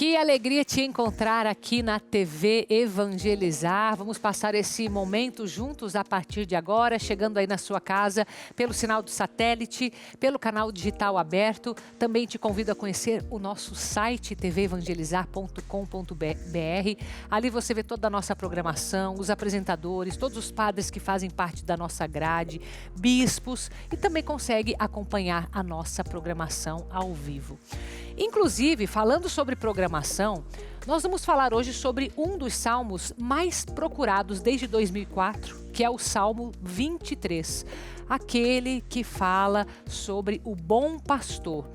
Que alegria te encontrar aqui na TV Evangelizar. Vamos passar esse momento juntos a partir de agora, chegando aí na sua casa pelo sinal do satélite, pelo canal digital aberto. Também te convido a conhecer o nosso site tvevangelizar.com.br. Ali você vê toda a nossa programação, os apresentadores, todos os padres que fazem parte da nossa grade, bispos, e também consegue acompanhar a nossa programação ao vivo. Inclusive, falando sobre programação, nós vamos falar hoje sobre um dos salmos mais procurados desde 2004, que é o Salmo 23, aquele que fala sobre o bom pastor.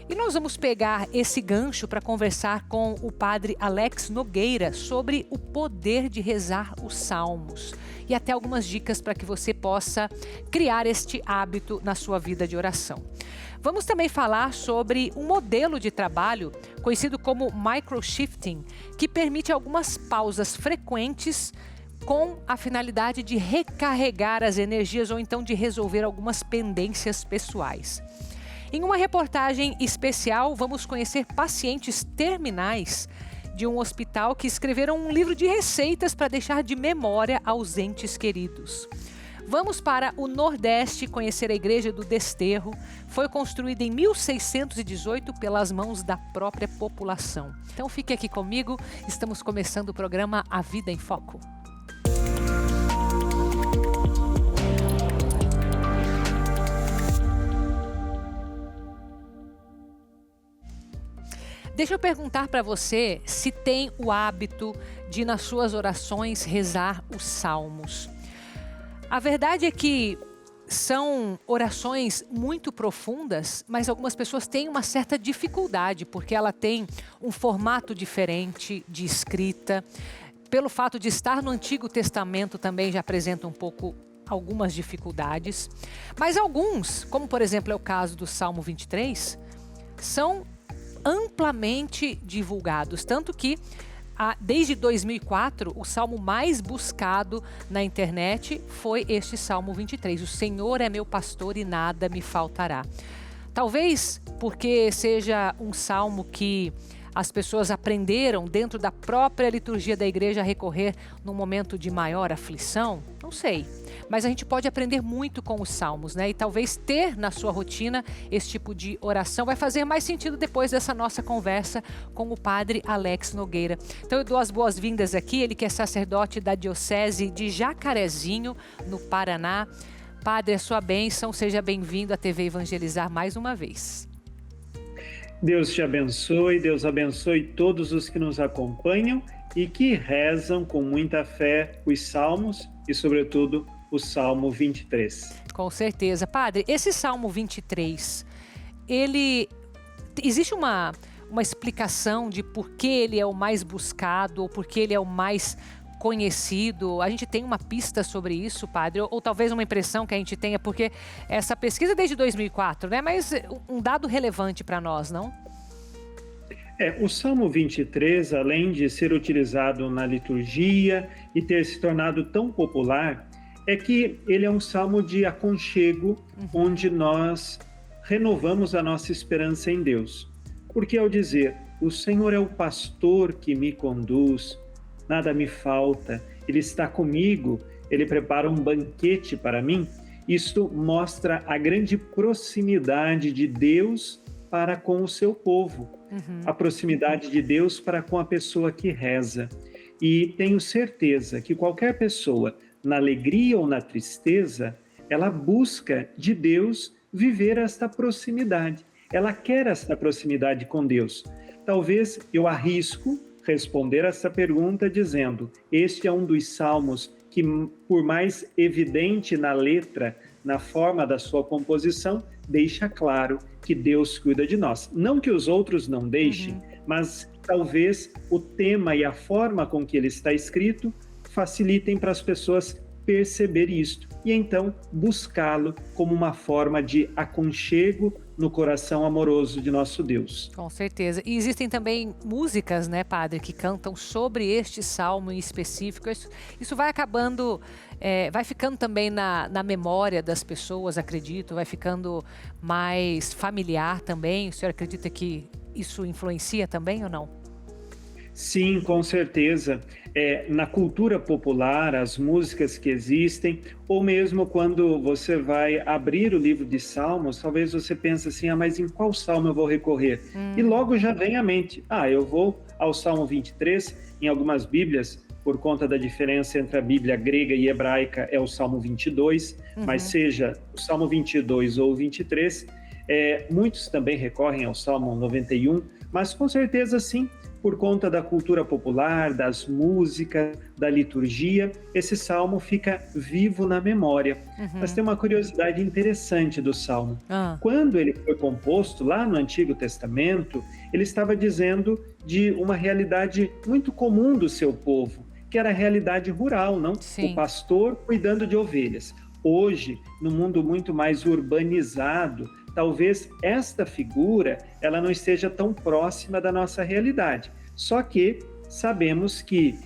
E nós vamos pegar esse gancho para conversar com o padre Alex Nogueira sobre o poder de rezar os salmos e até algumas dicas para que você possa criar este hábito na sua vida de oração. Vamos também falar sobre um modelo de trabalho conhecido como microshifting, que permite algumas pausas frequentes com a finalidade de recarregar as energias ou então de resolver algumas pendências pessoais. Em uma reportagem especial, vamos conhecer pacientes terminais de um hospital que escreveram um livro de receitas para deixar de memória aos entes queridos. Vamos para o Nordeste conhecer a Igreja do Desterro. Foi construída em 1618 pelas mãos da própria população. Então fique aqui comigo, estamos começando o programa A Vida em Foco. Deixa eu perguntar para você se tem o hábito de, nas suas orações, rezar os salmos. A verdade é que são orações muito profundas, mas algumas pessoas têm uma certa dificuldade, porque ela tem um formato diferente de escrita. Pelo fato de estar no Antigo Testamento também já apresenta um pouco algumas dificuldades. Mas alguns, como por exemplo é o caso do Salmo 23, são amplamente divulgados, tanto que desde 2004, o salmo mais buscado na internet foi este Salmo 23. O Senhor é meu pastor e nada me faltará. Talvez porque seja um salmo que as pessoas aprenderam dentro da própria liturgia da igreja a recorrer num momento de maior aflição, não sei. Mas a gente pode aprender muito com os salmos, né? E talvez ter na sua rotina esse tipo de oração vai fazer mais sentido depois dessa nossa conversa com o padre Alex Nogueira. Então eu dou as boas-vindas aqui, ele que é sacerdote da Diocese de Jacarezinho, no Paraná. Padre, a sua bênção, seja bem-vindo à TV Evangelizar mais uma vez. Deus te abençoe, Deus abençoe todos os que nos acompanham e que rezam com muita fé os salmos e, sobretudo, o Salmo 23. Com certeza. Padre, esse Salmo 23, existe uma explicação de por que ele é o mais buscado ou por que ele é o mais conhecido? A gente tem uma pista sobre isso, padre? Ou talvez uma impressão que a gente tenha, porque essa pesquisa é desde 2004, né? Mas um dado relevante para nós, não? O Salmo 23, além de ser utilizado na liturgia e ter se tornado tão popular, é que ele é um salmo de aconchego, onde nós renovamos a nossa esperança em Deus. Porque ao dizer, o Senhor é o pastor que me conduz, nada me falta, Ele está comigo, Ele prepara um banquete para mim, isto mostra a grande proximidade de Deus para com o seu povo, a proximidade de Deus para com a pessoa que reza. E tenho certeza que qualquer pessoa, na alegria ou na tristeza, ela busca de Deus viver esta proximidade. Ela quer esta proximidade com Deus. Talvez eu arrisco responder essa pergunta dizendo: este é um dos salmos que, por mais evidente na letra, na forma da sua composição, deixa claro que Deus cuida de nós. Não que os outros não deixem, mas talvez o tema e a forma com que ele está escrito facilitem para as pessoas perceber isto e então buscá-lo como uma forma de aconchego no coração amoroso de nosso Deus. Com certeza. E existem também músicas, né, padre, que cantam sobre este salmo em específico. Isso vai acabando, vai ficando também na memória das pessoas, acredito, vai ficando mais familiar também. O senhor acredita que isso influencia também ou não? Sim, com certeza. Na cultura popular, as músicas que existem, ou mesmo quando você vai abrir o livro de Salmos, talvez você pense assim, mas em qual salmo eu vou recorrer? E logo já vem à mente, eu vou ao Salmo 23, em algumas Bíblias, por conta da diferença entre a Bíblia grega e hebraica, é o Salmo 22, mas seja o Salmo 22 ou 23, muitos também recorrem ao Salmo 91, mas com certeza sim, por conta da cultura popular, das músicas, da liturgia, esse salmo fica vivo na memória. Mas tem uma curiosidade interessante do salmo. Quando ele foi composto, lá no Antigo Testamento, ele estava dizendo de uma realidade muito comum do seu povo, que era a realidade rural, não? Sim. O pastor cuidando de ovelhas. Hoje, no mundo muito mais urbanizado, talvez esta figura ela não esteja tão próxima da nossa realidade. Só que sabemos que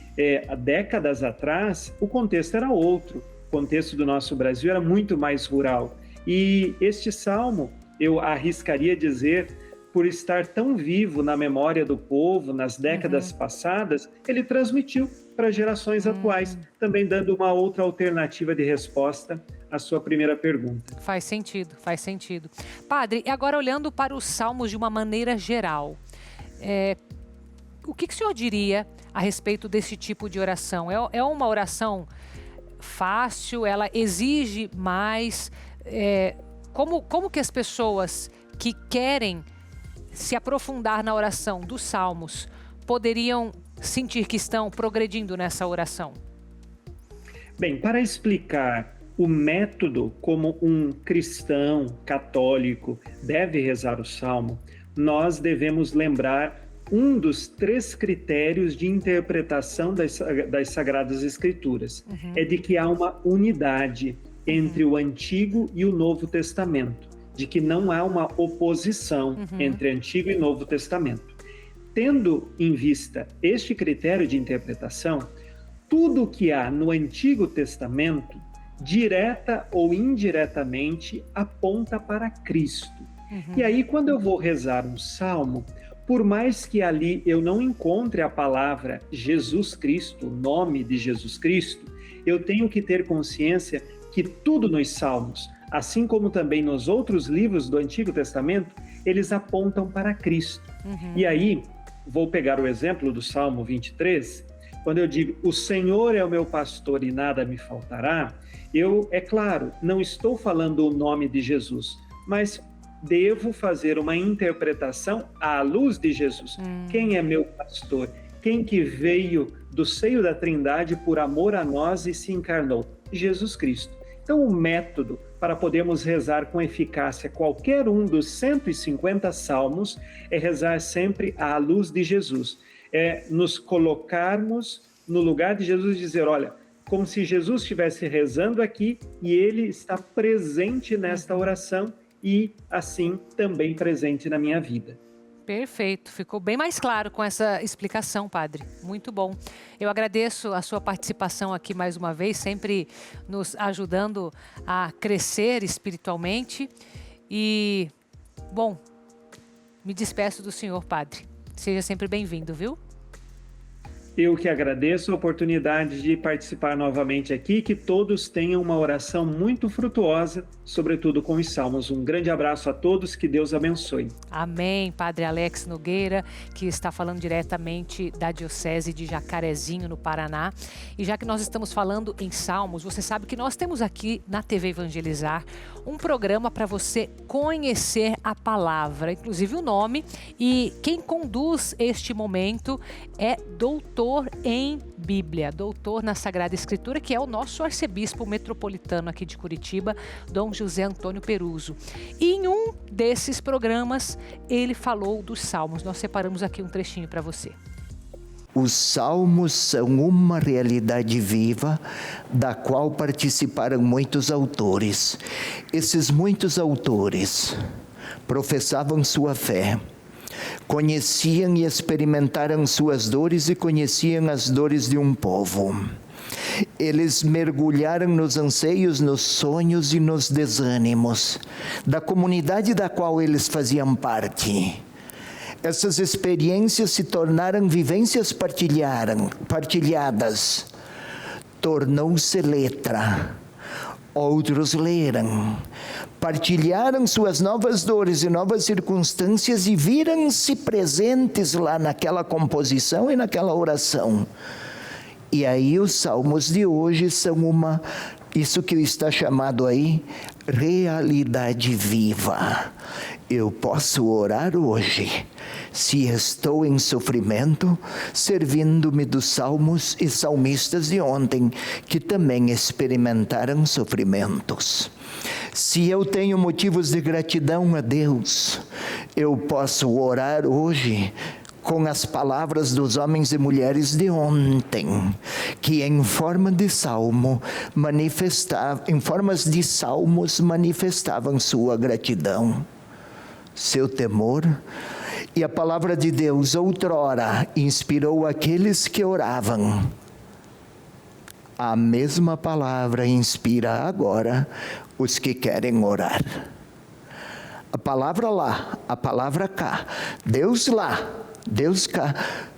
há décadas atrás o contexto era outro. O contexto do nosso Brasil era muito mais rural. E este salmo, eu arriscaria dizer, por estar tão vivo na memória do povo nas décadas passadas, ele transmitiu para gerações atuais, também dando uma outra alternativa de resposta à sua primeira pergunta. Faz sentido, faz sentido. Padre, e agora olhando para os salmos de uma maneira geral, o que o senhor diria a respeito desse tipo de oração? É uma oração fácil? Ela exige mais? Como que as pessoas que querem se aprofundar na oração dos salmos poderiam sentir que estão progredindo nessa oração? Bem, para explicar o método como um cristão católico deve rezar o salmo, nós devemos lembrar um dos 3 critérios de interpretação das Sagradas Escrituras. É de que há uma unidade entre o Antigo e o Novo Testamento, de que não há uma oposição entre Antigo e Novo Testamento. Tendo em vista este critério de interpretação, tudo o que há no Antigo Testamento, direta ou indiretamente, aponta para Cristo. E aí, quando eu vou rezar um salmo, por mais que ali eu não encontre a palavra Jesus Cristo, o nome de Jesus Cristo, eu tenho que ter consciência que tudo nos salmos, assim como também nos outros livros do Antigo Testamento, eles apontam para Cristo. E aí, vou pegar o exemplo do Salmo 23, quando eu digo, o Senhor é o meu pastor e nada me faltará, eu, é claro, não estou falando o nome de Jesus, mas devo fazer uma interpretação à luz de Jesus. Quem é meu pastor? Quem que veio do seio da Trindade por amor a nós e se encarnou? Jesus Cristo. Então, o método para podermos rezar com eficácia qualquer um dos 150 salmos é rezar sempre à luz de Jesus. É nos colocarmos no lugar de Jesus e dizer, olha, como se Jesus estivesse rezando aqui e ele está presente nesta oração e assim também presente na minha vida. Perfeito, ficou bem mais claro com essa explicação, padre. Muito bom. Eu agradeço a sua participação aqui mais uma vez, sempre nos ajudando a crescer espiritualmente. E, bom, me despeço do senhor, padre. Seja sempre bem-vindo, viu? Eu que agradeço a oportunidade de participar novamente aqui, que todos tenham uma oração muito frutuosa, sobretudo com os salmos. Um grande abraço a todos, que Deus abençoe. Amém, Padre Alex Nogueira, que está falando diretamente da Diocese de Jacarezinho, no Paraná. E já que nós estamos falando em salmos, você sabe que nós temos aqui na TV Evangelizar um programa para você conhecer a palavra, inclusive o nome, e quem conduz este momento é doutor em Bíblia, doutor na Sagrada Escritura, que é o nosso arcebispo metropolitano aqui de Curitiba, Dom José Antônio Peruso. E em um desses programas, ele falou dos salmos. Nós separamos aqui um trechinho para você. Os salmos são uma realidade viva da qual participaram muitos autores. Esses muitos autores professavam sua fé, conheciam e experimentaram suas dores e conheciam as dores de um povo. Eles mergulharam nos anseios, nos sonhos e nos desânimos da comunidade da qual eles faziam parte. Essas experiências se tornaram vivências partilhadas. Tornou-se letra. Outros leram, partilharam suas novas dores e novas circunstâncias e viram-se presentes lá naquela composição e naquela oração. E aí os salmos de hoje são isso que está chamado aí, realidade viva. Eu posso orar hoje, se estou em sofrimento, servindo-me dos salmos e salmistas de ontem, que também experimentaram sofrimentos. Se eu tenho motivos de gratidão a Deus, eu posso orar hoje com as palavras dos homens e mulheres de ontem, que em forma de salmo em formas de salmos manifestavam sua gratidão, seu temor. E a palavra de Deus outrora inspirou aqueles que oravam. A mesma palavra inspira agora os que querem orar. A palavra lá, a palavra cá, Deus lá, Deus cá,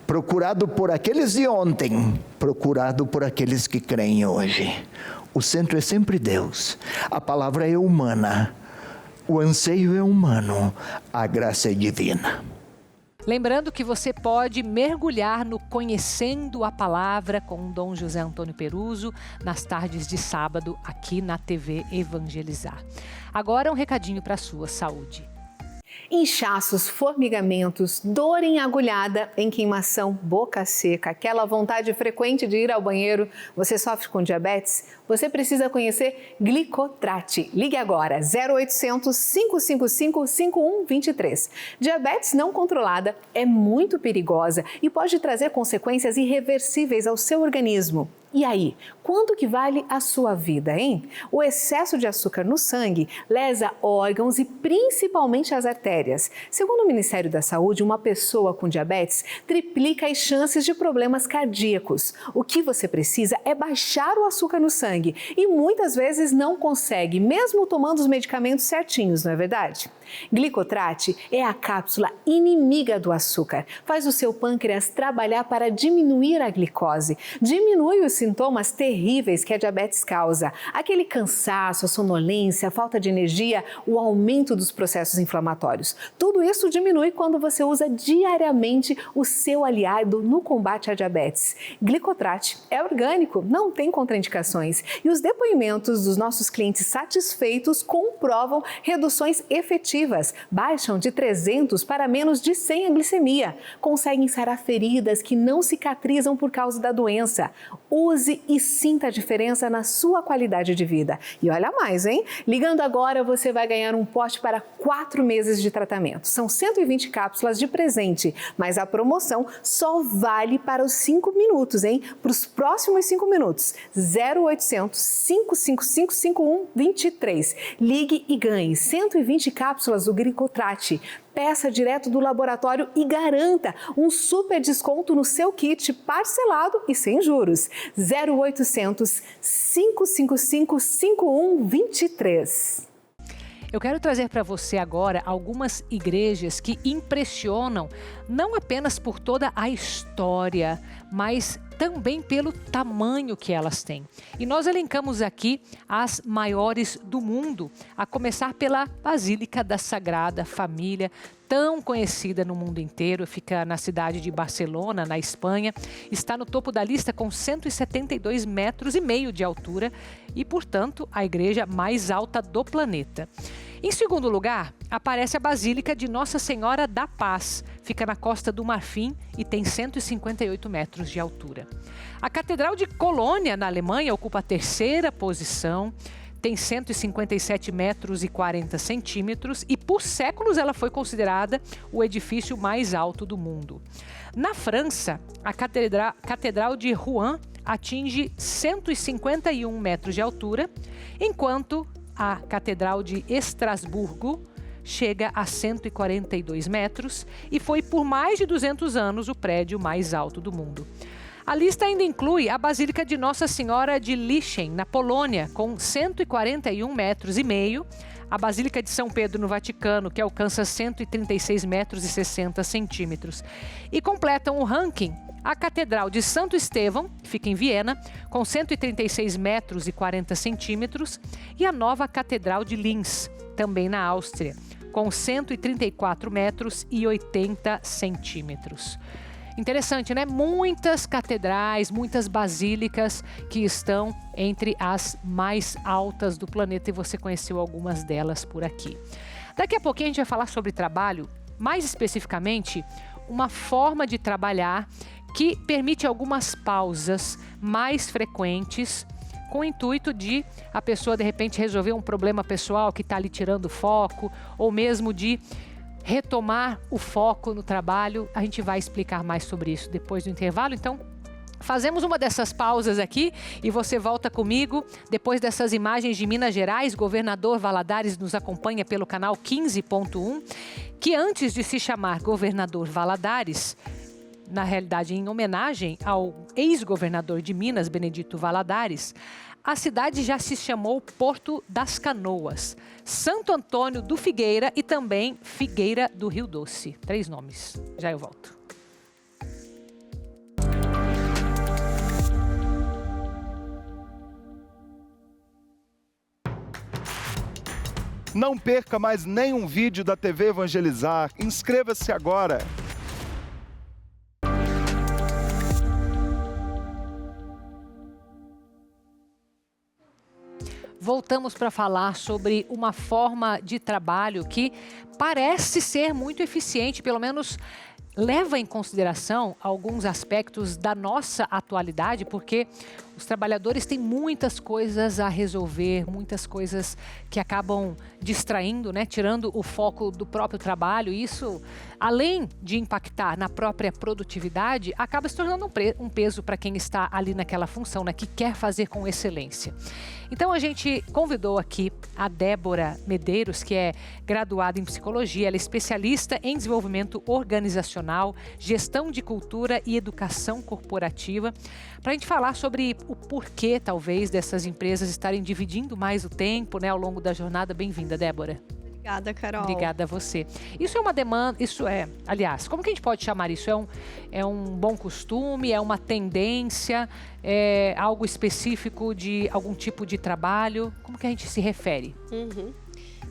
procurado por aqueles de ontem, procurado por aqueles que creem hoje. O centro é sempre Deus, a palavra é humana, o anseio é humano, a graça é divina. Lembrando que você pode mergulhar no Conhecendo a Palavra com o Dom José Antônio Peruso nas tardes de sábado aqui na TV Evangelizar. Agora um recadinho para a sua saúde. Inchaços, formigamentos, dor em agulhada, em queimação, boca seca, aquela vontade frequente de ir ao banheiro, você sofre com diabetes? Você precisa conhecer Glicotrate. Ligue agora, 0800 555 5123. Diabetes não controlada é muito perigosa e pode trazer consequências irreversíveis ao seu organismo. E aí, quanto que vale a sua vida, hein? O excesso de açúcar no sangue lesa órgãos e principalmente as artérias. Segundo o Ministério da Saúde, uma pessoa com diabetes triplica as chances de problemas cardíacos. O que você precisa é baixar o açúcar no sangue e muitas vezes não consegue, mesmo tomando os medicamentos certinhos, não é verdade? Glicotrate é a cápsula inimiga do açúcar. Faz o seu pâncreas trabalhar para diminuir a glicose, diminui os sintomas terríveis que a diabetes causa. Aquele cansaço, a sonolência, a falta de energia, o aumento dos processos inflamatórios. Tudo isso diminui quando você usa diariamente o seu aliado no combate à diabetes. Glicotrate é orgânico, não tem contraindicações. E os depoimentos dos nossos clientes satisfeitos comprovam reduções efetivas. Baixam de 300 para menos de 100 a glicemia. Conseguem sarar feridas que não cicatrizam por causa da doença. Use e sinta a diferença na sua qualidade de vida. E olha mais, hein? Ligando agora, você vai ganhar um pote para 4 meses de tratamento. São 120 cápsulas de presente, mas a promoção só vale para os 5 minutos, hein? Para os próximos 5 minutos. 0800 555 5123. Ligue e ganhe 120 cápsulas do Glicotrate. Peça direto do laboratório e garanta um super desconto no seu kit parcelado e sem juros. 0800 555 5123. Eu quero trazer para você agora algumas igrejas que impressionam não apenas por toda a história, mas também pelo tamanho que elas têm. E nós elencamos aqui as maiores do mundo, a começar pela Basílica da Sagrada Família, tão conhecida no mundo inteiro, fica na cidade de Barcelona, na Espanha, está no topo da lista com 172,5 metros de altura e, portanto, a igreja mais alta do planeta. Em segundo lugar, aparece a Basílica de Nossa Senhora da Paz, fica na Costa do Marfim e tem 158 metros de altura. A Catedral de Colônia, na Alemanha, ocupa a terceira posição, tem 157 metros e 40 centímetros e por séculos ela foi considerada o edifício mais alto do mundo. Na França, a Catedral de Rouen atinge 151 metros de altura, enquanto a Catedral de Estrasburgo chega a 142 metros e foi por mais de 200 anos o prédio mais alto do mundo. A lista ainda inclui a Basílica de Nossa Senhora de Licheń, na Polônia, com 141,5 metros, a Basílica de São Pedro no Vaticano, que alcança 136 metros e 60 centímetros. E completam o ranking a Catedral de Santo Estevão, que fica em Viena, com 136 metros e 40 centímetros, e a nova Catedral de Linz, também na Áustria, com 134 metros e 80 centímetros. Interessante, né? Muitas catedrais, muitas basílicas que estão entre as mais altas do planeta e você conheceu algumas delas por aqui. Daqui a pouquinho a gente vai falar sobre trabalho, mais especificamente, uma forma de trabalhar que permite algumas pausas mais frequentes com o intuito de a pessoa, de repente, resolver um problema pessoal que está ali tirando o foco, ou mesmo de retomar o foco no trabalho. A gente vai explicar mais sobre isso depois do intervalo. Então, fazemos uma dessas pausas aqui e você volta comigo depois dessas imagens de Minas Gerais. Governador Valadares nos acompanha pelo canal 15.1, que antes de se chamar Governador Valadares, na realidade em homenagem ao ex-governador de Minas, Benedito Valadares, a cidade já se chamou Porto das Canoas, Santo Antônio do Figueira e também Figueira do Rio Doce. 3 nomes. Já eu volto. Não perca mais nenhum vídeo da TV Evangelizar. Inscreva-se agora. Voltamos para falar sobre uma forma de trabalho que parece ser muito eficiente, pelo menos leva em consideração alguns aspectos da nossa atualidade, porque os trabalhadores têm muitas coisas a resolver, muitas coisas que acabam distraindo, né? Tirando o foco do próprio trabalho. Isso, além de impactar na própria produtividade, acaba se tornando um peso para quem está ali naquela função, né? Que quer fazer com excelência. Então a gente convidou aqui a Débora Medeiros, que é graduada em psicologia, ela é especialista em desenvolvimento organizacional, gestão de cultura e educação corporativa, para a gente falar sobre o porquê, talvez, dessas empresas estarem dividindo mais o tempo, né, ao longo da jornada. Bem-vinda, Débora. Obrigada, Carol. Obrigada a você. Isso é uma demanda, aliás, como que a gente pode chamar isso? É um bom costume, é uma tendência, é algo específico de algum tipo de trabalho? Como que a gente se refere?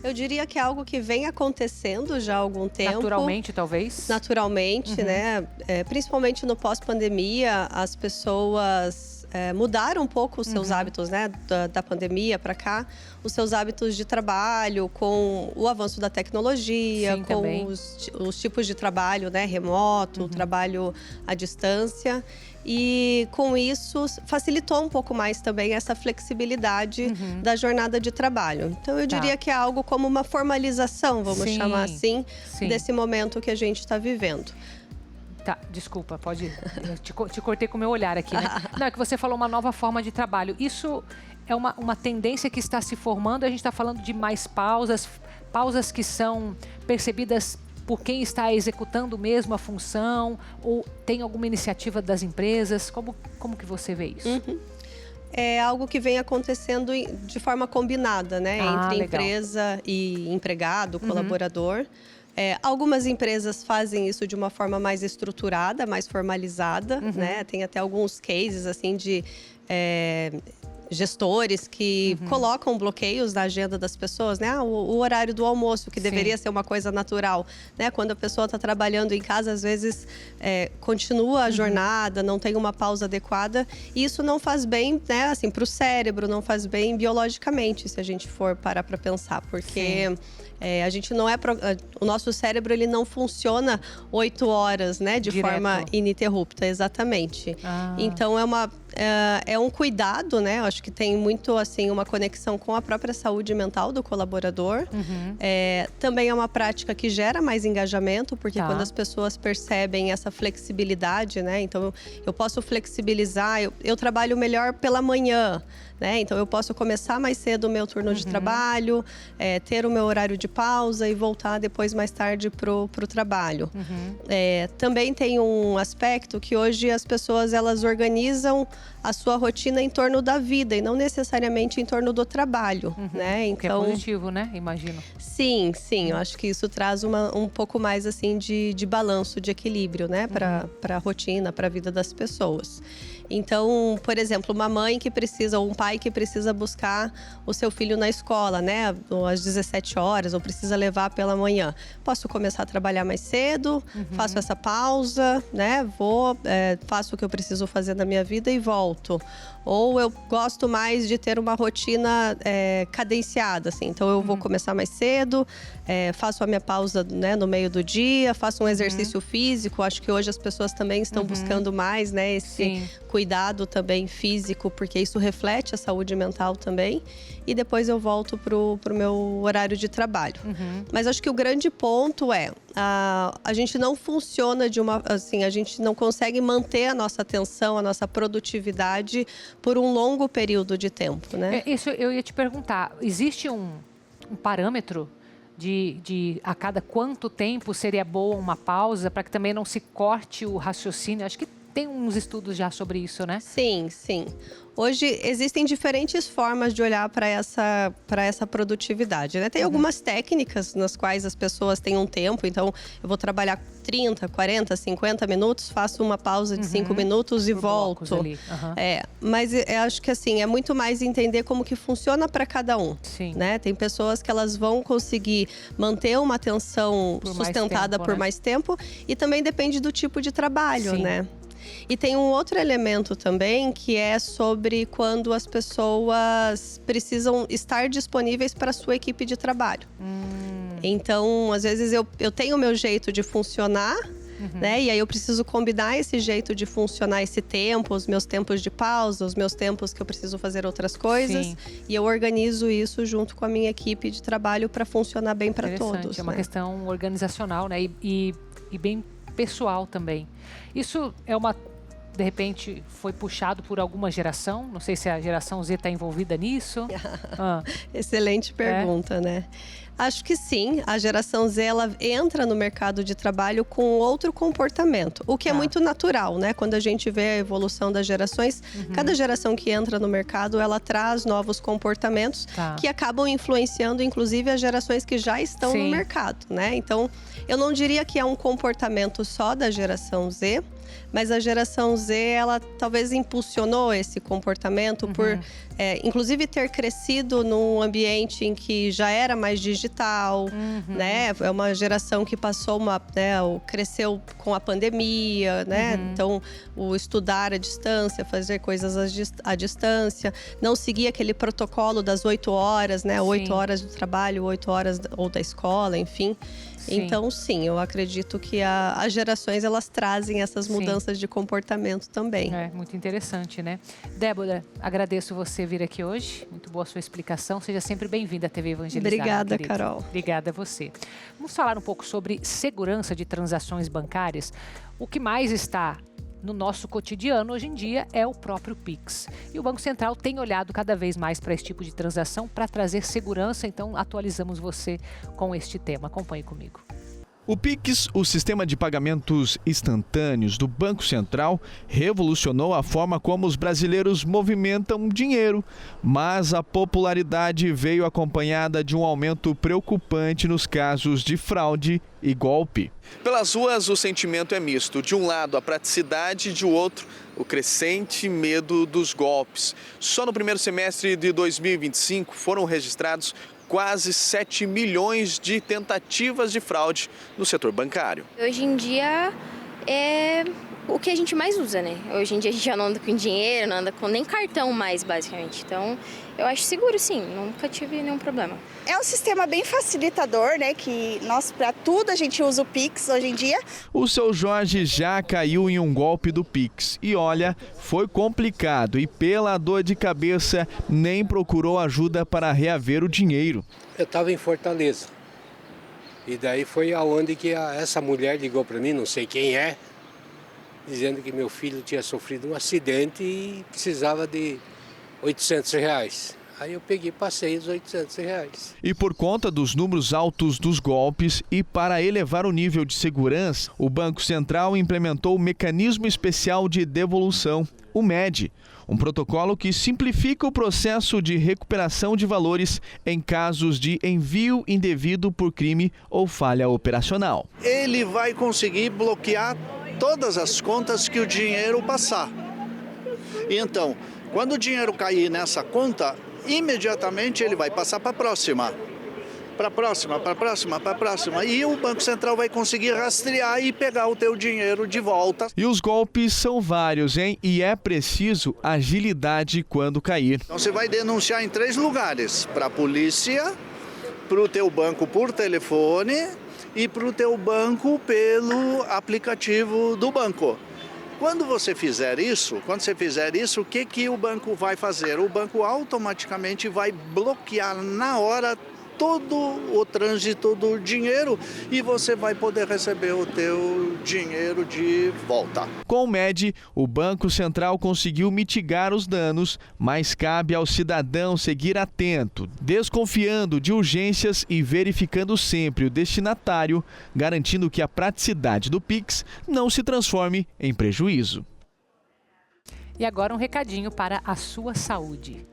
Eu diria que é algo que vem acontecendo já há algum tempo. Naturalmente, talvez? Naturalmente, né? Principalmente no pós-pandemia, as pessoas mudaram um pouco os seus hábitos, né? Da pandemia para cá, os seus hábitos de trabalho, com o avanço da tecnologia, Sim, com os tipos de trabalho, né? Remoto, trabalho à distância. E com isso facilitou um pouco mais também essa flexibilidade da jornada de trabalho. Então eu diria que é algo como uma formalização, vamos chamar assim, desse momento que a gente está vivendo. Tá, desculpa, pode. Eu te cortei com o meu olhar aqui, né? Não, é que você falou uma nova forma de trabalho. Isso é uma tendência que está se formando. A gente está falando de mais pausas que são percebidas por quem está executando mesmo a função, ou tem alguma iniciativa das empresas? Como que você vê isso? É algo que vem acontecendo de forma combinada, né? Entre legal. Empresa e empregado, colaborador. Algumas empresas fazem isso de uma forma mais estruturada, mais formalizada, né? Tem até alguns cases, assim, de gestores que colocam bloqueios na agenda das pessoas, né? O horário do almoço, que deveria ser uma coisa natural, né? Quando a pessoa está trabalhando em casa, às vezes continua a jornada, não tem uma pausa adequada. E isso não faz bem, né? Assim, para o cérebro, não faz bem biologicamente, se a gente for parar para pensar. Porque a gente não o nosso cérebro, ele não funciona 8 horas, né? De forma ininterrupta, exatamente. Então, é um cuidado, né? Eu acho que tem muito, assim, uma conexão com a própria saúde mental do colaborador. Também é uma prática que gera mais engajamento, porque quando as pessoas percebem essa flexibilidade, né? Então, eu posso flexibilizar, eu trabalho melhor pela manhã, né? Então, eu posso começar mais cedo o meu turno de trabalho, ter o meu horário de pausa e voltar depois mais tarde pro trabalho. Também tem um aspecto que hoje as pessoas elas organizam a sua rotina em torno da vida e não necessariamente em torno do trabalho, né? Então, que é positivo, né? Imagino. Sim, eu acho que isso traz um pouco mais assim de balanço, de equilíbrio, né? Para a rotina, para a vida das pessoas. Então, por exemplo, uma mãe que precisa, ou um pai que precisa buscar o seu filho na escola, né? Às 17 horas, ou precisa levar pela manhã. Posso começar a trabalhar mais cedo, faço essa pausa, né? Faço o que eu preciso fazer na minha vida e volto. Ou eu gosto mais de ter uma rotina cadenciada, assim. Então, eu vou começar mais cedo, faço a minha pausa, né, no meio do dia, faço um exercício físico. Acho que hoje as pessoas também estão buscando mais, né, esse cuidado também físico, porque isso reflete a saúde mental também. E depois eu volto pro meu horário de trabalho. Mas acho que o grande ponto é a gente não funciona a gente não consegue manter a nossa atenção, a nossa produtividade por um longo período de tempo, né? Isso eu ia te perguntar. Existe um parâmetro de a cada quanto tempo seria boa uma pausa para que também não se corte o raciocínio? Acho que tem uns estudos já sobre isso, né? Sim. Hoje existem diferentes formas de olhar para essa produtividade, né? Tem algumas técnicas nas quais as pessoas têm um tempo, então eu vou trabalhar 30, 40, 50 minutos, faço uma pausa de 5 minutos e volto. Mas eu acho que assim, é muito mais entender como que funciona para cada um. Né? Tem pessoas que elas vão conseguir manter uma atenção sustentada por mais tempo e também depende do tipo de trabalho, né? E tem um outro elemento também, que é sobre quando as pessoas precisam estar disponíveis para a sua equipe de trabalho. Então, às vezes, eu tenho o meu jeito de funcionar, né? E aí eu preciso combinar esse jeito de funcionar, esse tempo, os meus tempos de pausa, os meus tempos que eu preciso fazer outras coisas. E eu organizo isso junto com a minha equipe de trabalho para funcionar bem para todos. É uma questão organizacional, né? E bem pessoal também. Isso de repente, foi puxado por alguma geração? Não sei se a geração Z está envolvida nisso. Excelente pergunta, né? Acho que sim. A geração Z, ela entra no mercado de trabalho com outro comportamento. O que é muito natural, né? Quando a gente vê a evolução das gerações, cada geração que entra no mercado, ela traz novos comportamentos que acabam influenciando, inclusive, as gerações que já estão no mercado, né? Então, eu não diria que é um comportamento só da geração Z, mas a geração Z, ela talvez impulsionou esse comportamento por, inclusive, ter crescido num ambiente em que já era mais digital, né? É uma geração que passou cresceu com a pandemia, né? Então, o estudar à distância, fazer coisas à distância, não seguir aquele protocolo das 8 horas, né? 8 horas do trabalho, 8 horas ou da escola, enfim. Então, sim, eu acredito que as gerações, elas trazem essas mudanças de comportamento também. É muito interessante, né? Débora, agradeço você vir aqui hoje. Muito boa a sua explicação. Seja sempre bem-vinda à TV Evangelizar. Obrigada, Carol. Obrigada a você. Vamos falar um pouco sobre segurança de transações bancárias. O que mais está no nosso cotidiano hoje em dia é o próprio Pix. E o Banco Central tem olhado cada vez mais para esse tipo de transação para trazer segurança, então atualizamos você com este tema. Acompanhe comigo. O Pix, o sistema de pagamentos instantâneos do Banco Central, revolucionou a forma como os brasileiros movimentam dinheiro, mas a popularidade veio acompanhada de um aumento preocupante nos casos de fraude e golpe. Pelas ruas, o sentimento é misto. De um lado, a praticidade, de outro, o crescente medo dos golpes. Só no primeiro semestre de 2025 foram registrados quase 7 milhões de tentativas de fraude no setor bancário. Hoje em dia é o que a gente mais usa, né? Hoje em dia a gente já não anda com dinheiro, não anda com nem cartão mais, basicamente. Então, eu acho seguro, sim. Nunca tive nenhum problema. É um sistema bem facilitador, né? Que nós, para tudo, a gente usa o Pix hoje em dia. O seu Jorge já caiu em um golpe do Pix. E olha, foi complicado e pela dor de cabeça nem procurou ajuda para reaver o dinheiro. Eu estava em Fortaleza. E daí foi aonde que essa mulher ligou para mim, não sei quem é, dizendo que meu filho tinha sofrido um acidente e precisava de R$800. Aí eu peguei e passei os R$800. E por conta dos números altos dos golpes e para elevar o nível de segurança, o Banco Central implementou o Mecanismo Especial de Devolução, o MED, um protocolo que simplifica o processo de recuperação de valores em casos de envio indevido por crime ou falha operacional. Ele vai conseguir bloquear todas as contas que o dinheiro passar. Então, quando o dinheiro cair nessa conta, imediatamente ele vai passar para a próxima. Para a próxima, para a próxima, para a próxima. E o Banco Central vai conseguir rastrear e pegar o teu dinheiro de volta. E os golpes são vários, hein? E é preciso agilidade quando cair. Então você vai denunciar em 3 lugares. Para a polícia, para o teu banco por telefone e para o teu banco pelo aplicativo do banco. Quando você fizer isso, o que o banco vai fazer? O banco automaticamente vai bloquear na hora todo o trânsito do dinheiro e você vai poder receber o teu dinheiro de volta. Com o MED, o Banco Central conseguiu mitigar os danos, mas cabe ao cidadão seguir atento, desconfiando de urgências e verificando sempre o destinatário, garantindo que a praticidade do Pix não se transforme em prejuízo. E agora um recadinho para a sua saúde.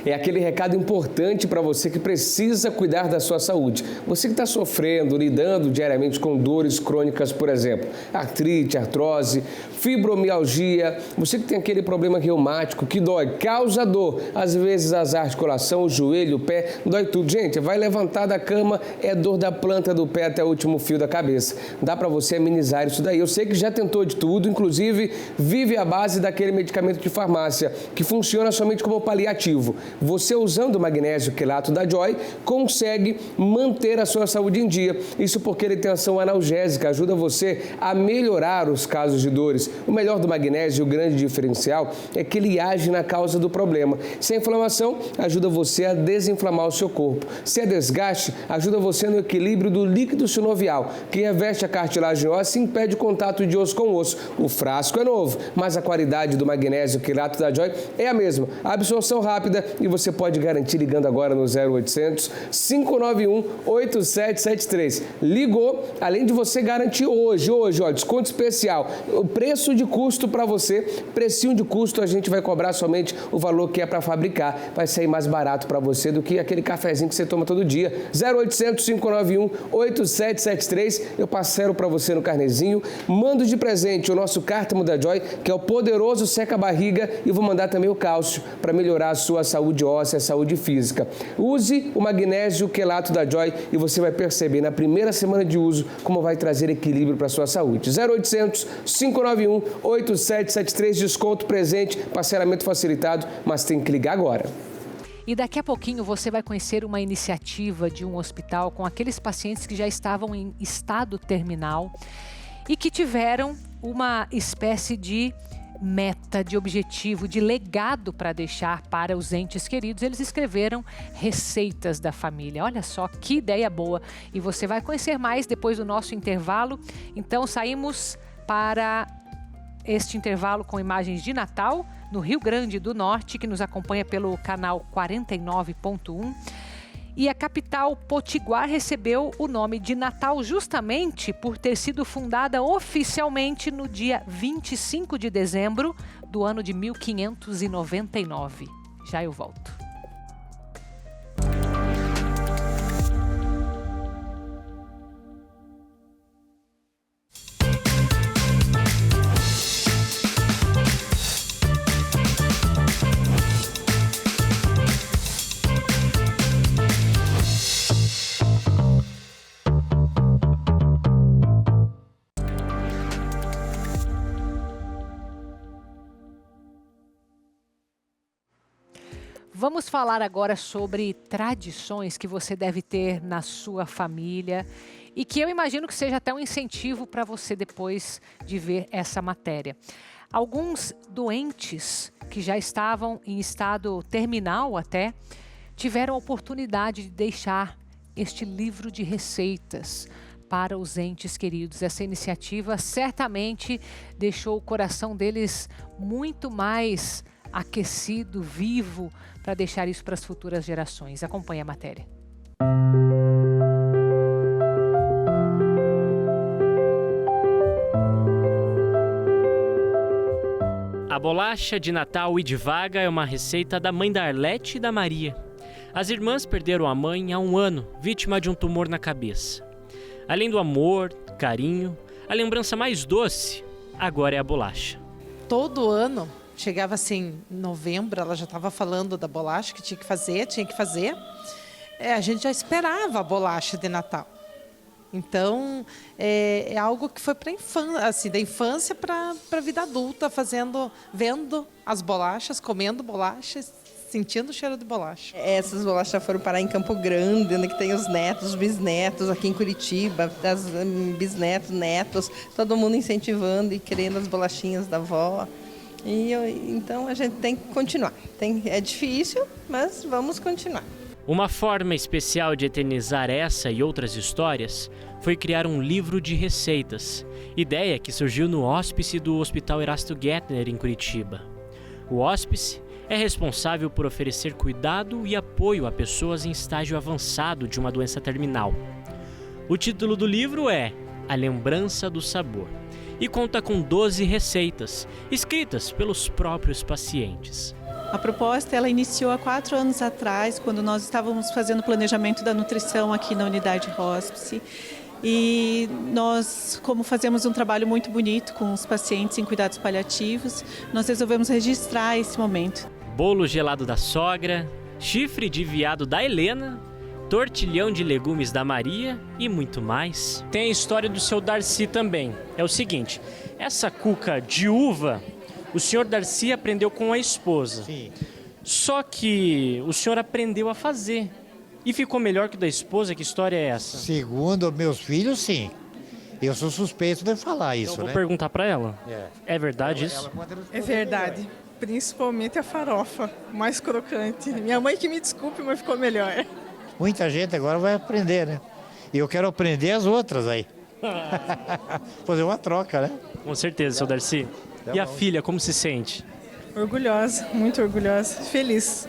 É aquele recado importante para você que precisa cuidar da sua saúde. Você que está sofrendo, lidando diariamente com dores crônicas, por exemplo, artrite, artrose, fibromialgia, você que tem aquele problema reumático que dói, causa dor, às vezes as articulações, o joelho, o pé, dói tudo. Gente, vai levantar da cama, é dor da planta do pé até o último fio da cabeça. Dá para você amenizar isso daí. Eu sei que já tentou de tudo, inclusive vive à base daquele medicamento de farmácia, que funciona somente como paliativo. Você usando o magnésio quelato da Joy consegue manter a sua saúde em dia. Isso porque ele tem ação analgésica, ajuda você a melhorar os casos de dores. O melhor do magnésio, o grande diferencial, é que ele age na causa do problema. Se é inflamação, ajuda você a desinflamar o seu corpo. Se é desgaste, ajuda você no equilíbrio do líquido sinovial, que reveste a cartilagem óssea e impede o contato de osso com osso. O frasco é novo, mas a qualidade do magnésio quelato da Joy é a mesma. A absorção rápida e você pode garantir ligando agora no 0800 591 8773. Ligou, além de você garantir hoje, ó, desconto especial. O preço de custo para você, precinho de custo, a gente vai cobrar somente o valor que é para fabricar. Vai sair mais barato para você do que aquele cafezinho que você toma todo dia. 0800 591 8773. Eu parcelo para você no carnezinho. Mando de presente o nosso cártamo da Joy, que é o poderoso seca-barriga, e vou mandar também o cálcio para melhorar a sua saúde óssea, saúde física. Use o magnésio quelato da Joy e você vai perceber na primeira semana de uso como vai trazer equilíbrio para a sua saúde. 0800 591 8773, desconto presente, parcelamento facilitado, mas tem que ligar agora. E daqui a pouquinho você vai conhecer uma iniciativa de um hospital com aqueles pacientes que já estavam em estado terminal e que tiveram uma espécie de meta, de objetivo, de legado para deixar para os entes queridos. Eles escreveram receitas da família. Olha só que ideia boa. E você vai conhecer mais depois do nosso intervalo. Então saímos para este intervalo com imagens de Natal no Rio Grande do Norte, que nos acompanha pelo canal 49.1. E a capital potiguar recebeu o nome de Natal justamente por ter sido fundada oficialmente no dia 25 de dezembro do ano de 1599. Já eu volto. Vamos falar agora sobre tradições que você deve ter na sua família e que eu imagino que seja até um incentivo para você depois de ver essa matéria. Alguns doentes que já estavam em estado terminal até tiveram a oportunidade de deixar este livro de receitas para os entes queridos. Essa iniciativa certamente deixou o coração deles muito mais aquecido, vivo, para deixar isso para as futuras gerações. Acompanhe a matéria. A bolacha de Natal e de Vaga é uma receita da mãe da Arlete e da Maria. As irmãs perderam a mãe há 1 ano, vítima de um tumor na cabeça. Além do amor, carinho, a lembrança mais doce agora é a bolacha. Todo ano, chegava assim, em novembro, ela já estava falando da bolacha que tinha que fazer. A gente já esperava a bolacha de Natal. Então, é algo que foi para infância, assim, da infância para a vida adulta, vendo as bolachas, comendo bolachas, sentindo o cheiro de bolacha. Essas bolachas foram parar em Campo Grande, onde que tem os netos, os bisnetos, aqui em Curitiba, as bisnetos, netos, todo mundo incentivando e querendo as bolachinhas da avó. Então a gente tem que continuar. É difícil, mas vamos continuar. Uma forma especial de eternizar essa e outras histórias foi criar um livro de receitas, ideia que surgiu no hóspice do Hospital Erasto Gettner, em Curitiba. O hóspice é responsável por oferecer cuidado e apoio a pessoas em estágio avançado de uma doença terminal. O título do livro é A Lembrança do Sabor e conta com 12 receitas, escritas pelos próprios pacientes. A proposta ela iniciou há 4 anos atrás, quando nós estávamos fazendo o planejamento da nutrição aqui na unidade hospice. E nós, como fazemos um trabalho muito bonito com os pacientes em cuidados paliativos, nós resolvemos registrar esse momento. Bolo gelado da sogra, chifre de veado da Helena, tortilhão de legumes da Maria e muito mais. Tem a história do seu Darcy também. É o seguinte, essa cuca de uva, o senhor Darcy aprendeu com a esposa. Sim. Só que o senhor aprendeu a fazer. E ficou melhor que o da esposa? Que história é essa? Segundo meus filhos, sim. Eu sou suspeito de falar isso, então, vou perguntar para ela. É verdade isso? É verdade. Principalmente a farofa, mais crocante. Minha mãe que me desculpe, mas ficou melhor. Muita gente agora vai aprender, né? E eu quero aprender as outras aí. Fazer uma troca, né? Com certeza, seu Darcy. Tá e bom. A filha, como se sente? Orgulhosa, muito orgulhosa. Feliz.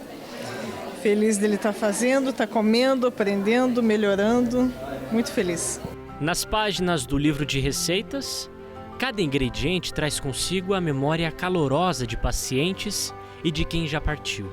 Feliz dele estar fazendo, estar comendo, aprendendo, melhorando. Muito feliz. Nas páginas do livro de receitas, cada ingrediente traz consigo a memória calorosa de pacientes e de quem já partiu.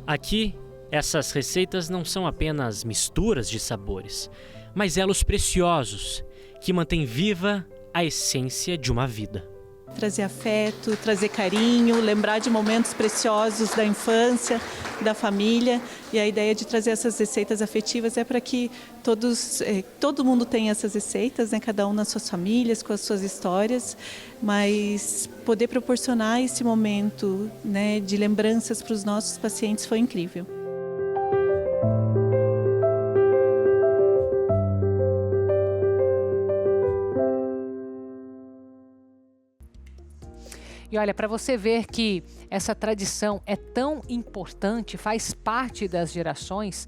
Aqui, essas receitas não são apenas misturas de sabores, mas elos preciosos que mantêm viva a essência de uma vida. Trazer afeto, trazer carinho, lembrar de momentos preciosos da infância, da família. E a ideia de trazer essas receitas afetivas é para que todo mundo tenha essas receitas, né? Cada um nas suas famílias, com as suas histórias, mas poder proporcionar esse momento, né, de lembranças para os nossos pacientes foi incrível. E olha, para você ver que essa tradição é tão importante, faz parte das gerações,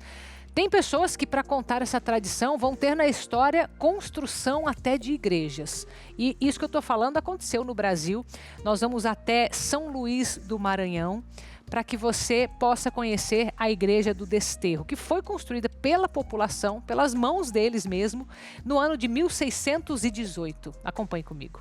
tem pessoas que para contar essa tradição vão ter na história construção até de igrejas. E isso que eu estou falando aconteceu no Brasil. Nós vamos até São Luís do Maranhão para que você possa conhecer a Igreja do Desterro, que foi construída pela população, pelas mãos deles mesmo, no ano de 1618. Acompanhe comigo.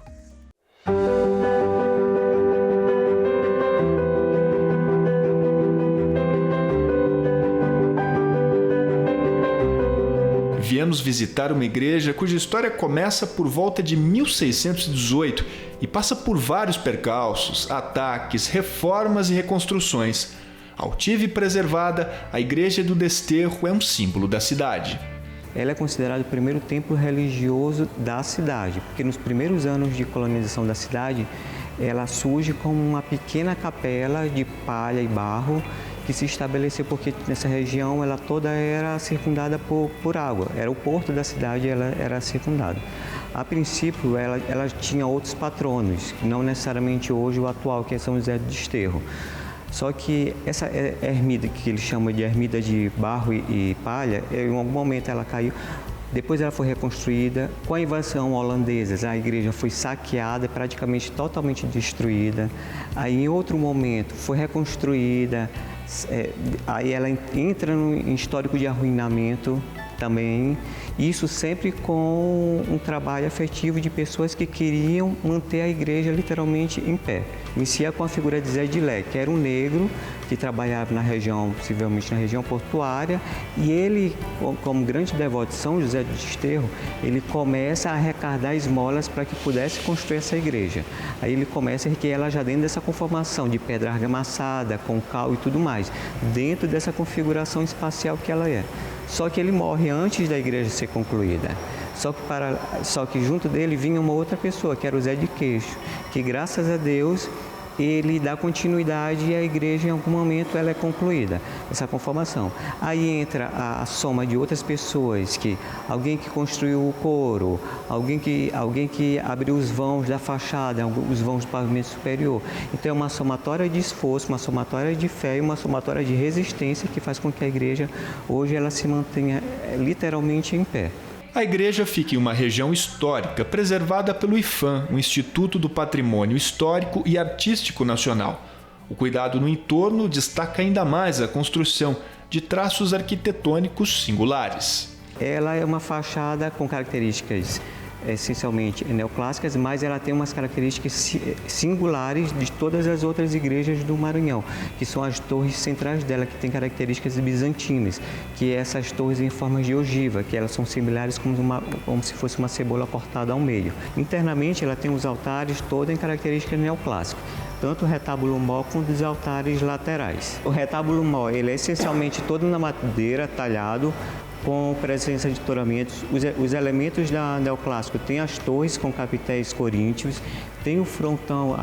Viemos visitar uma igreja cuja história começa por volta de 1618 e passa por vários percalços, ataques, reformas e reconstruções. Altiva e preservada, a Igreja do Desterro é um símbolo da cidade. Ela é considerada o primeiro templo religioso da cidade, porque nos primeiros anos de colonização da cidade, ela surge como uma pequena capela de palha e barro que se estabeleceu porque nessa região ela toda era circundada por água. Era o porto da cidade, ela era circundada. A princípio, ela tinha outros patronos, não necessariamente hoje o atual, que é São José do Desterro. Só que essa ermida, que eles chamam de ermida de barro e palha, em algum momento ela caiu. Depois ela foi reconstruída. Com a invasão holandesa, a igreja foi saqueada, praticamente totalmente destruída. Aí, em outro momento, foi reconstruída. Aí ela entra em histórico de arruinamento também. Isso sempre com um trabalho afetivo de pessoas que queriam manter a igreja literalmente em pé. Inicia com a figura de Zé de Lé, que era um negro que trabalhava na região, possivelmente na região portuária, e ele, como grande devoto de São José do Desterro, ele começa a arrecadar esmolas para que pudesse construir essa igreja. Aí ele começa a erguer ela já dentro dessa conformação de pedra argamassada, com cal e tudo mais, dentro dessa configuração espacial que ela é. Só que ele morre antes da igreja ser concluída. Só que junto dele vinha uma outra pessoa, que era o Zé de Queixo, que graças a Deus ele dá continuidade e a igreja em algum momento ela é concluída, essa conformação. Aí entra a soma de outras pessoas, alguém que construiu o coro, alguém que abriu os vãos da fachada, os vãos do pavimento superior. Então é uma somatória de esforço, uma somatória de fé e uma somatória de resistência que faz com que a igreja hoje ela se mantenha literalmente em pé. A igreja fica em uma região histórica preservada pelo IPHAN, o Instituto do Patrimônio Histórico e Artístico Nacional. O cuidado no entorno destaca ainda mais a construção de traços arquitetônicos singulares. Ela é uma fachada com características essencialmente neoclássicas, mas ela tem umas características singulares de todas as outras igrejas do Maranhão, que são as torres centrais dela, que têm características bizantinas, que é essas torres em forma de ogiva, que elas são similares como se fosse uma cebola cortada ao meio. Internamente, ela tem os altares todos em características neoclássicas, tanto o retábulo mó quanto os altares laterais. O retábulo mó, ele é essencialmente todo na madeira, talhado, com presença de toramentos. Os elementos da neoclássico tem as torres com capitéis coríntios, tem o frontão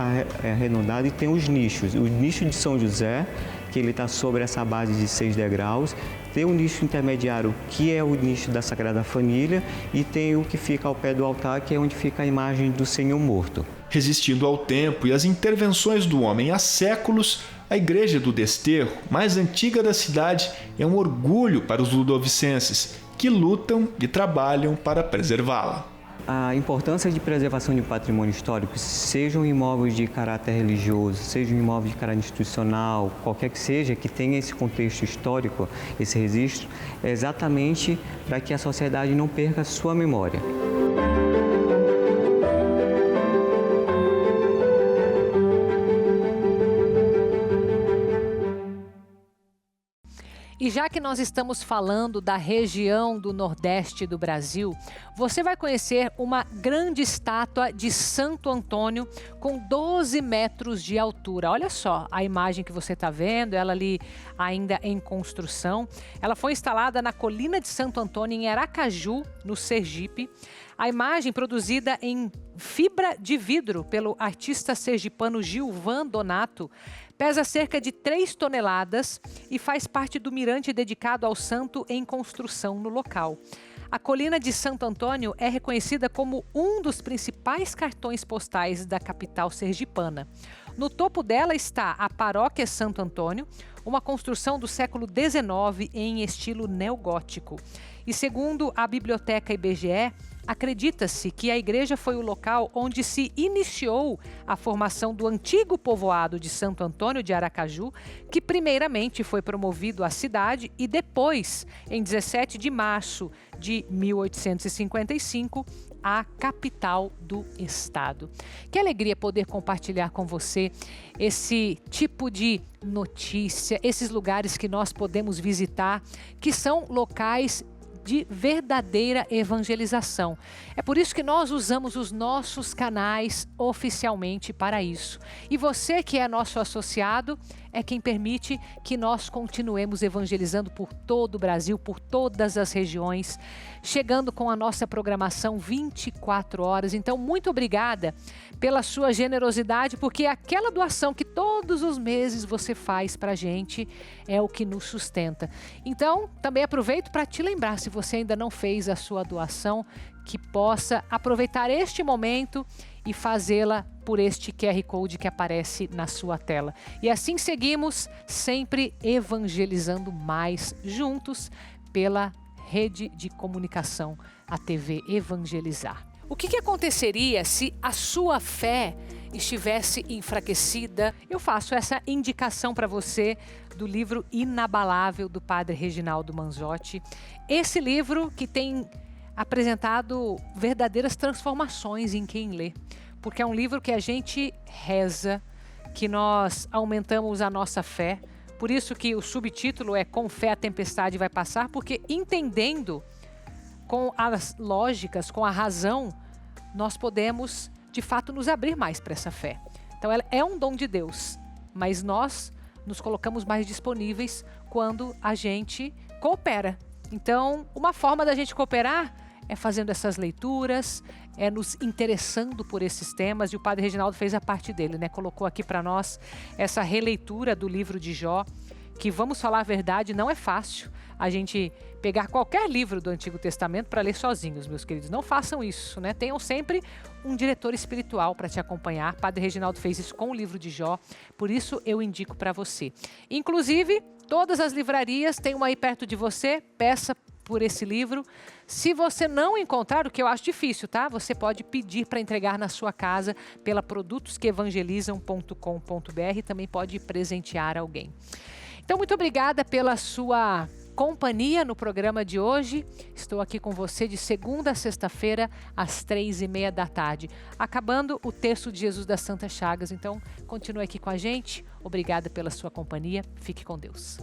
arredondado e tem os nichos. O nicho de São José, que ele está sobre essa base de 6 degraus, tem o nicho intermediário, que é o nicho da Sagrada Família, e tem o que fica ao pé do altar, que é onde fica a imagem do Senhor morto. Resistindo ao tempo e às intervenções do homem há séculos, a Igreja do Desterro, mais antiga da cidade, é um orgulho para os ludovicenses, que lutam e trabalham para preservá-la. A importância de preservação de patrimônio histórico, sejam imóveis de caráter religioso, sejam imóveis de caráter institucional, qualquer que seja, que tenha esse contexto histórico, esse registro, é exatamente para que a sociedade não perca a sua memória. E já que nós estamos falando da região do Nordeste do Brasil, você vai conhecer uma grande estátua de Santo Antônio com 12 metros de altura. Olha só a imagem que você está vendo, ela ali ainda em construção. Ela foi instalada na Colina de Santo Antônio, em Aracaju, no Sergipe. A imagem, produzida em fibra de vidro pelo artista sergipano Gilvan Donato, pesa cerca de 3 toneladas e faz parte do mirante dedicado ao santo em construção no local. A Colina de Santo Antônio é reconhecida como um dos principais cartões postais da capital sergipana. No topo dela está a Paróquia Santo Antônio, uma construção do século XIX em estilo neogótico. E segundo a Biblioteca IBGE, acredita-se que a igreja foi o local onde se iniciou a formação do antigo povoado de Santo Antônio de Aracaju, que primeiramente foi promovido à cidade e depois, em 17 de março de 1855, a capital do estado. Que alegria poder compartilhar com você esse tipo de notícia, esses lugares que nós podemos visitar, que são locais de verdadeira evangelização. É por isso que nós usamos os nossos canais oficialmente para isso. E você que é nosso associado é quem permite que nós continuemos evangelizando por todo o Brasil, por todas as regiões, chegando com a nossa programação 24 horas. Então, muito obrigada pela sua generosidade, porque aquela doação que todos os meses você faz para a gente é o que nos sustenta. Então, também aproveito para te lembrar, se você ainda não fez a sua doação, que possa aproveitar este momento e fazê-la por este QR Code que aparece na sua tela. E assim seguimos, sempre evangelizando mais juntos pela rede de comunicação, a TV Evangelizar. O que aconteceria se a sua fé estivesse enfraquecida? Eu faço essa indicação para você do livro Inabalável do Padre Reginaldo Manzotti. Esse livro que tem apresentado verdadeiras transformações em quem lê, porque é um livro que a gente reza, que nós aumentamos a nossa fé. Por isso que o subtítulo é Com Fé a Tempestade Vai Passar, porque entendendo com as lógicas, com a razão, nós podemos de fato nos abrir mais para essa fé. Então ela é um dom de Deus, mas nós nos colocamos mais disponíveis quando a gente coopera. Então, uma forma da gente cooperar é fazendo essas leituras, é nos interessando por esses temas, e o Padre Reginaldo fez a parte dele, né? Colocou aqui para nós essa releitura do livro de Jó, que, vamos falar a verdade, não é fácil a gente pegar qualquer livro do Antigo Testamento para ler sozinhos, meus queridos. Não façam isso, né? Tenham sempre um diretor espiritual para te acompanhar. Padre Reginaldo fez isso com o livro de Jó, por isso eu indico para você. Inclusive, todas as livrarias, tem uma aí perto de você, peça por esse livro. Se você não encontrar, o que eu acho difícil, tá? Você pode pedir para entregar na sua casa pela produtosqueevangelizam.com.br e também pode presentear alguém. Então, muito obrigada pela sua companhia no programa de hoje. Estou aqui com você de segunda a sexta-feira, às 3h30 da tarde, acabando o texto de Jesus das Santas Chagas. Então, continue aqui com a gente. Obrigada pela sua companhia. Fique com Deus.